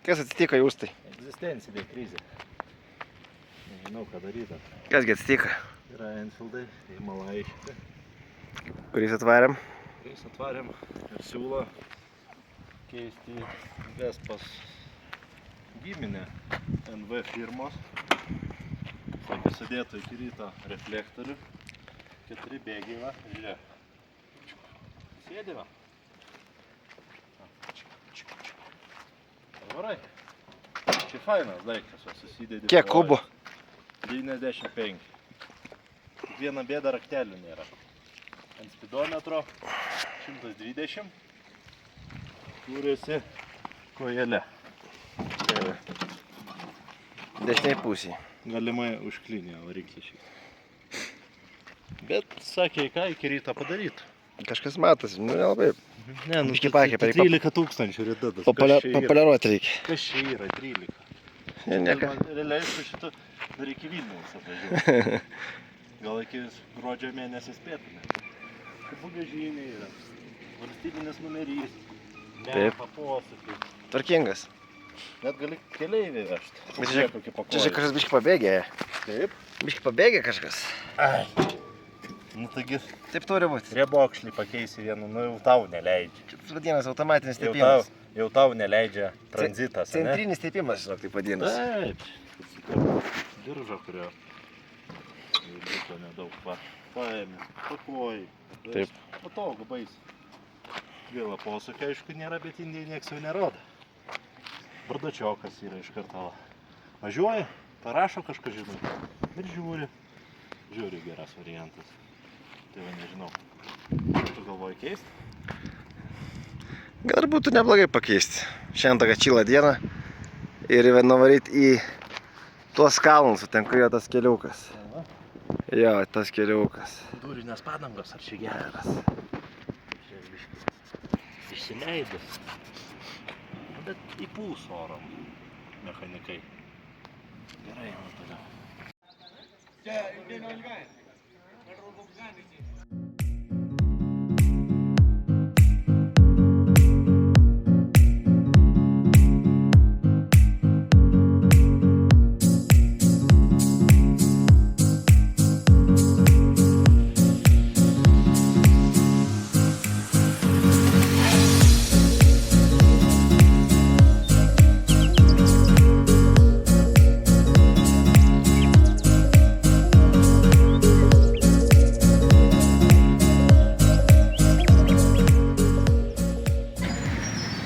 Kas atsitiko Justai? Egzistencinė krizė. Nežinau, ką daryti. Kasgi atsitiko? Yra Enfieldai, Himalajai šitie. Kuriais atvarėm? Kuriais atvarėm ir siūlo keisti Vespas giminę NV firmos. Sakė, sudėtų iki ryto reflektorių. 4 bėgiai, va, žiūrėk. Sėdi, va. Varai. Čia fainas daiktas, susidėdi. Kiek kubų? 95. Vieną bėdą raktelių nėra. Ant spidometro 120. Kūrėsi kojelė. Dešiniai pusėje. Galimai užklinė variklį šį. Bet sakė, ką iki ryto padarytų. Kažkas matosi, nu nelabai. Ne, nu, Biškį pakė, 13 tūkstančių ridadas. Populiaruoti reikia. Kas čia yra 13? Nieka. Realiai su šitu dar iki Vilniaus atvažiuoti. Gal iki gruodžio mėnesį spėtume. Bagažinė yra. Valstybinis numerys. Mepa posūkį. Tvarkingas. Net gali keleivį vežti. Čia kažkas biškį pabėgė. Taip. Biškį pabėgė kažkas. Ai. Nu taigi. Taip turi būti. Riebokšlį pakeisi vienu, nu jau tau neleidžia. Kaip vadinasi automatinis teipimas. Jau tau neleidžia tranzitas, ne? Centrinis teipimas, žinok, taip vadinasi. Taip. Diržą, kurio liko nedaug. Va. Paėmė, pakuoji. Taip. Patogu, baisi. Gaila posūkio, aišku, nėra, bet Indijai nieks jau nerodo. Bardačiokas yra iš karto. Važiuoja, parašo kažką žinutę. Ir žiūri. Žiūri geras variantas. Tai va nežinau. Tu galvoji keisti? Gal ir būtų neblogai pakeisti. Šiandien tokia čyla diena. Ir nuvaryti į tuos kalnus, ten kur yra tas keliukas. Jo, tas keliukas. Durinės padangos, ar čia geras? Čia išsileidus. Bet įpūs orom mechanikai. Gerai, jau toliau.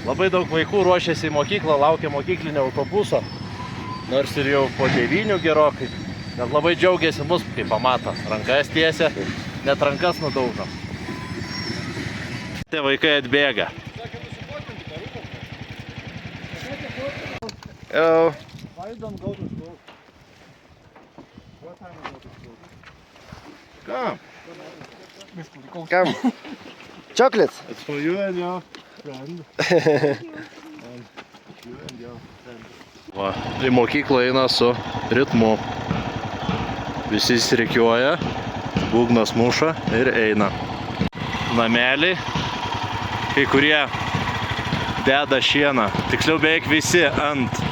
Labai daug vaikų ruošiasi į mokyklą, laukia mokyklinio autobuso, nors ir jau po 9 gerokai. Bet labai džiaugiasi mus, kai pamato. Rankas tiesia, net rankas nudaužo. Tie vaikai atbėga. Hello. Why you don't go to school? What time you go to school? Come. Come. Chocolates. It's for you and your friend. And you and your friend. Va, į mokyklą eina su ritmu. Visi įsirikiuoja, būgnas muša ir eina. Nameliai, kai kurie deda šieną, tiksliau beveik visi ant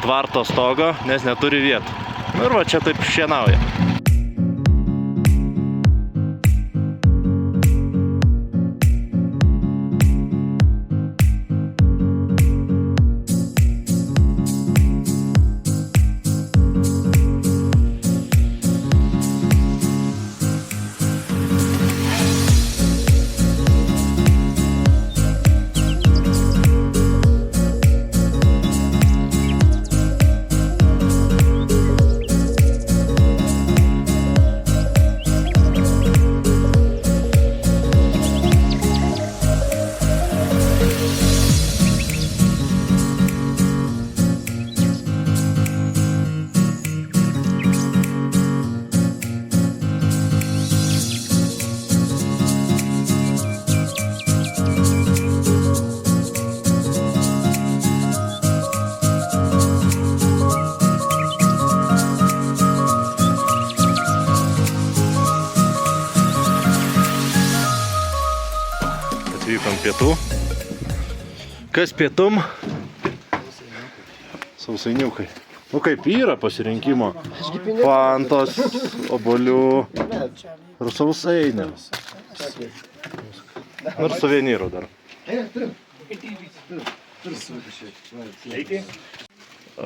tvarto stogo, nes neturi vietų. Ir va čia taip šienauja. Atvykom pietų. Kas pietum? Sausainiukai. Nu kaip yra pasirinkimo. Fantos, obuolių ir sausainių. Ir suvenyrų dar.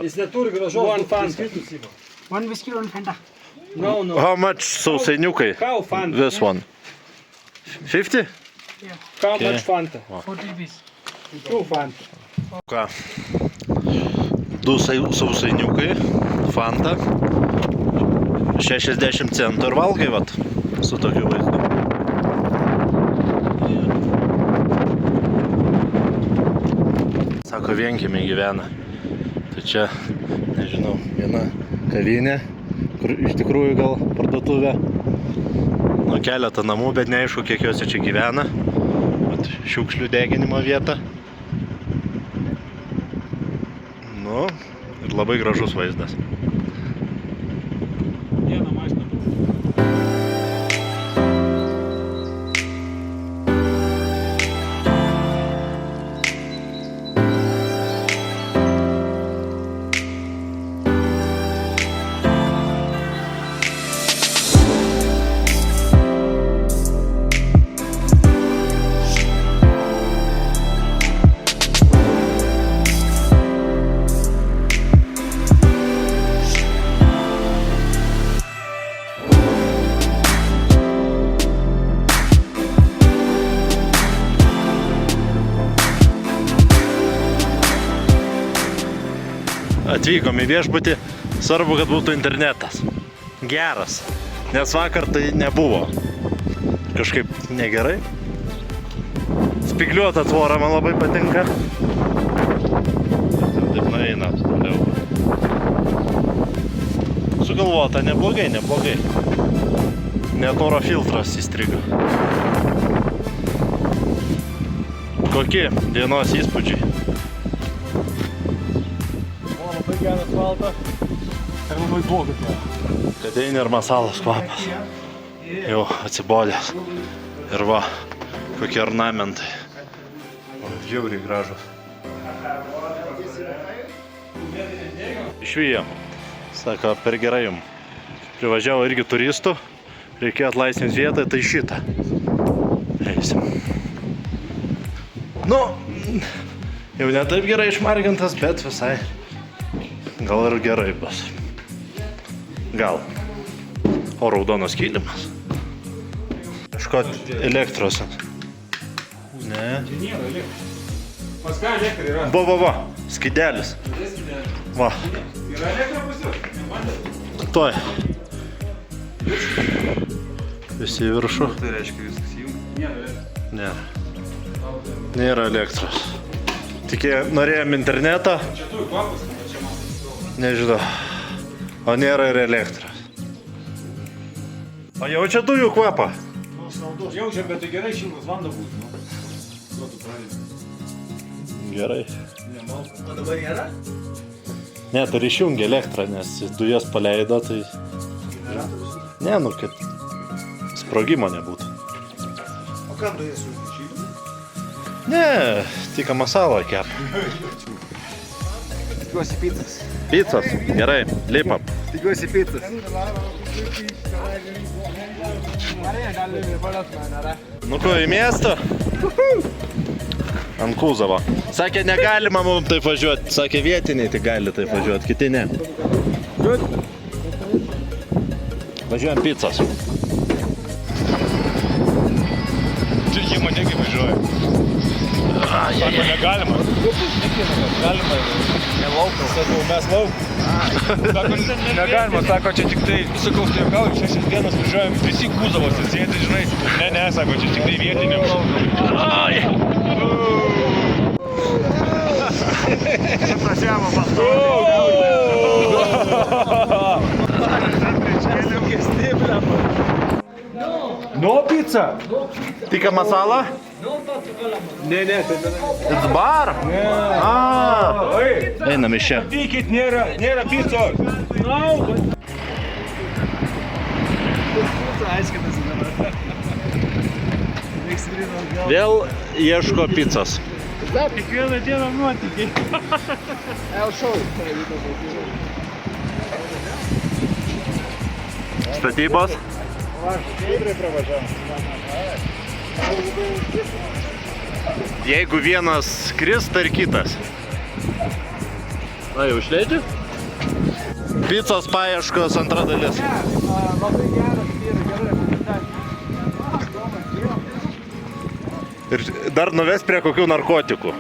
Jis neturi gražos. One Fanta. One whiskey, one Fanta. No, no. How much sausainiukai? How Fanta? This one. 50? How Okay. much Fanta? 40 rupees. Two Fanta. Ką? Du sausainiukai, Fanta. 60 centų ir valgai, vat, su tokiu vaizdu. Sako, vienkiemį gyvena. Tai čia, nežinau, viena kavinė, kur iš tikrųjų gal parduotuvė. Nu, keletą namų, bet neaišku, kiek juose čia gyvena. Vat, šiukšlių deginimo vieta. Nu, ir labai gražus vaizdas. Viena mašina. Atvykom į viešbutį, svarbu, kad būtų internetas. Geras, nes vakar tai nebuvo. Kažkaip negerai. Spigliuota tvora man labai patinka. Taip nueina toliau. Sugalvota, neblogai, neblogai. Net oro filtras įstrigo. Kokie dienos įspūdžiai? Labai geras valta. Ir labai blogas. Kadeinė ir masalos kvapas. Jau atsibodęs. Ir va, kokie ornamentai. O, žiauriai gražus. Išvyjom. Sako, per gerai jum. Privažiavo irgi turistų. Reikėjo atlaisvinti vietą, tai šitą. Eisim. Nu, jau ne taip gerai išmargintas, bet visai. Gal ir gerai bus. Gal. O raudonas kilimas. Kažko elektros. Ne. Pas ką elektra yra? Va. Skidelis. Va. Yra elektra pas jūs? Nematėt? Toj. Visi į viršų. Tai reiškia viskas jums. Nėra elektra. Nėra. Nėra elektros. Tik norėjom internetą. Čia turi kvapas, o čia man. Nežinau. O nėra ir elektros. O jaučia dujų kvapą? Jaučia, bet tai gerai šiltas vanduo būtų. Nu, tu pradedi. Gerai. Nemalka. O dabar nėra? Ne, tai išjungia elektrą, nes dujas paleido, tai... Ne, nu, kad sprogimo nebūtų. O kam dujas užmušyti? Ne, tik masalą kep. Tikiuosi pizzas. Picos, gerai, lipam. Tikiuosi pizzas. Nu ko, į miestą? Ant Kūzovo. Sakė, negalima mums taip važiuoti. Sakė, vietiniai tik gali taip važiuoti, kiti ne. Važiuojam pizzas. Čia jie mane kaip važiuoja. Sako, negalima. Galima. Nelaukiau. Sakau, mes laukiam. Sako, negalima. Sako, čia tik tai, sakau, tai gal 6 dienas važiuojam, visi Kūzovos sėdi, žinai. Ne, sako, čia tik tai vietiniams. Čia prasiamo pasto. No pizza. Tikka masala? Ne. It's bar? Einam iš čia. Tikit, nėra pizzos. Vėl ieško pizzas. Kiekvieną dieną nuotykiai. Statybos. Jeigu vienas kris, tai ir kitas. Na, jau išleidži? Picos paieškos antra dalis. Labai geras, gerai. Ir dar nuves prie kokių narkotikų.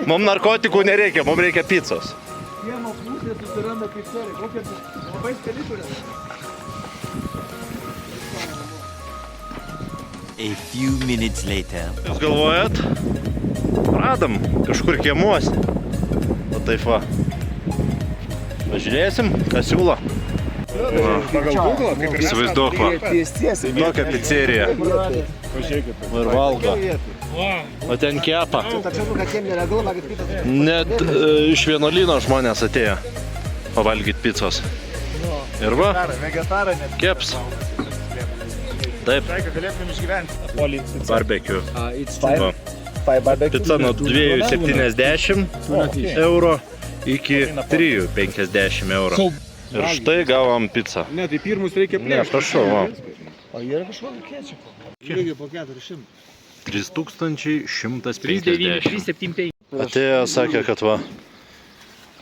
Mums narkotikų nereikia, mums reikia picos. Kiemo pusė susiranda pizzerį. Kokia labai skali turės. A few minutes later. Jūs galvojat? Radom kažkur kiemuose. O taip va. Pažiūrėsim, ką siūlo. Įsivaizduok va. Tokia pizzerija. Ir valgo. O ten kepa. Net iš vienuolyno žmonės atėjo pavalgyti pizzos. Ir va, keps. Taip. Barbecue. Va. Pica nuo 2,70 euro iki 3,50 euro. Ir štai gavom pizzą. Ne, tai pirmus reikia Ne, prašau, va. O yra kažkokio kečupo. Lygiai po 400. 3150. 375. Atėjo, sakė, kad va,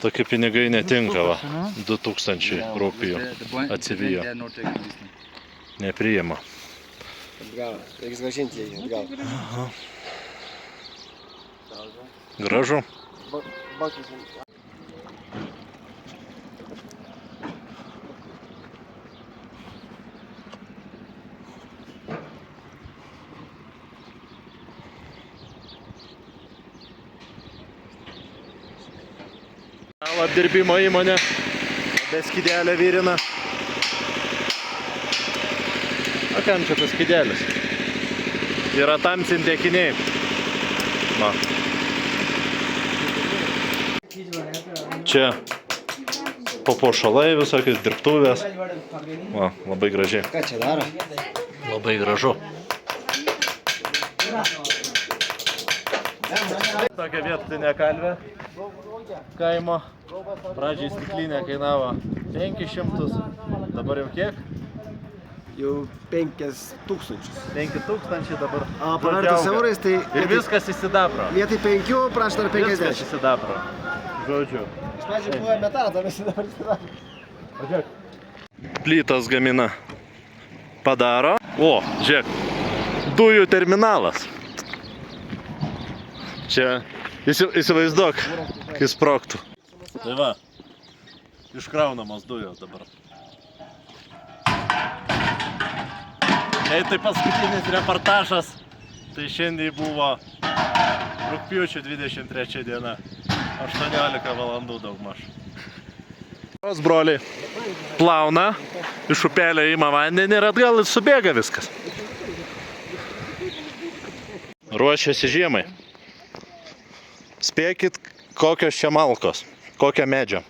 tokie pinigai netinka, va. 2000 rupijų atsivijo. Nepriima. Atgal. Reikia grąžinti jį atgal. Gražu. Apdirbimo įmonė. Be skydelę virina. O kam čia tas skydelis? Yra tamsinti akiniai. Va. Čia papuošalai visokios dirbtuvės. Va, labai gražiai. Ką čia daro? Labai gražu. Tokia vietinė kalvė kaimo. Pradžiai stiklinė kainavo 500, dabar jau kiek? Jau 5000. 5000 dabar. O pavertus eurais tai... Ir viskas į sidabro. Vietoj 5 prašo dar Viskas 50. į sidabro. Žodžiu. Iš pradžių buvo metalo, visi dabar sidabro. Plytas gamina. Padaro. O, žiūrėk. Dujų terminalas. Čia įsivaizduok, kai sprogtų. Tai va, iškraunamos dujos dabar. Jei tai paskutinis reportažas, tai šiandien buvo rugpjūčio 23 diena, 18 valandų daugmaž. Broliai plauna, iš upelio ima vandenį ir atgal subėga viskas. Ruošiasi žiemai. Spėkit, kokios čia malkos, kokio medžio.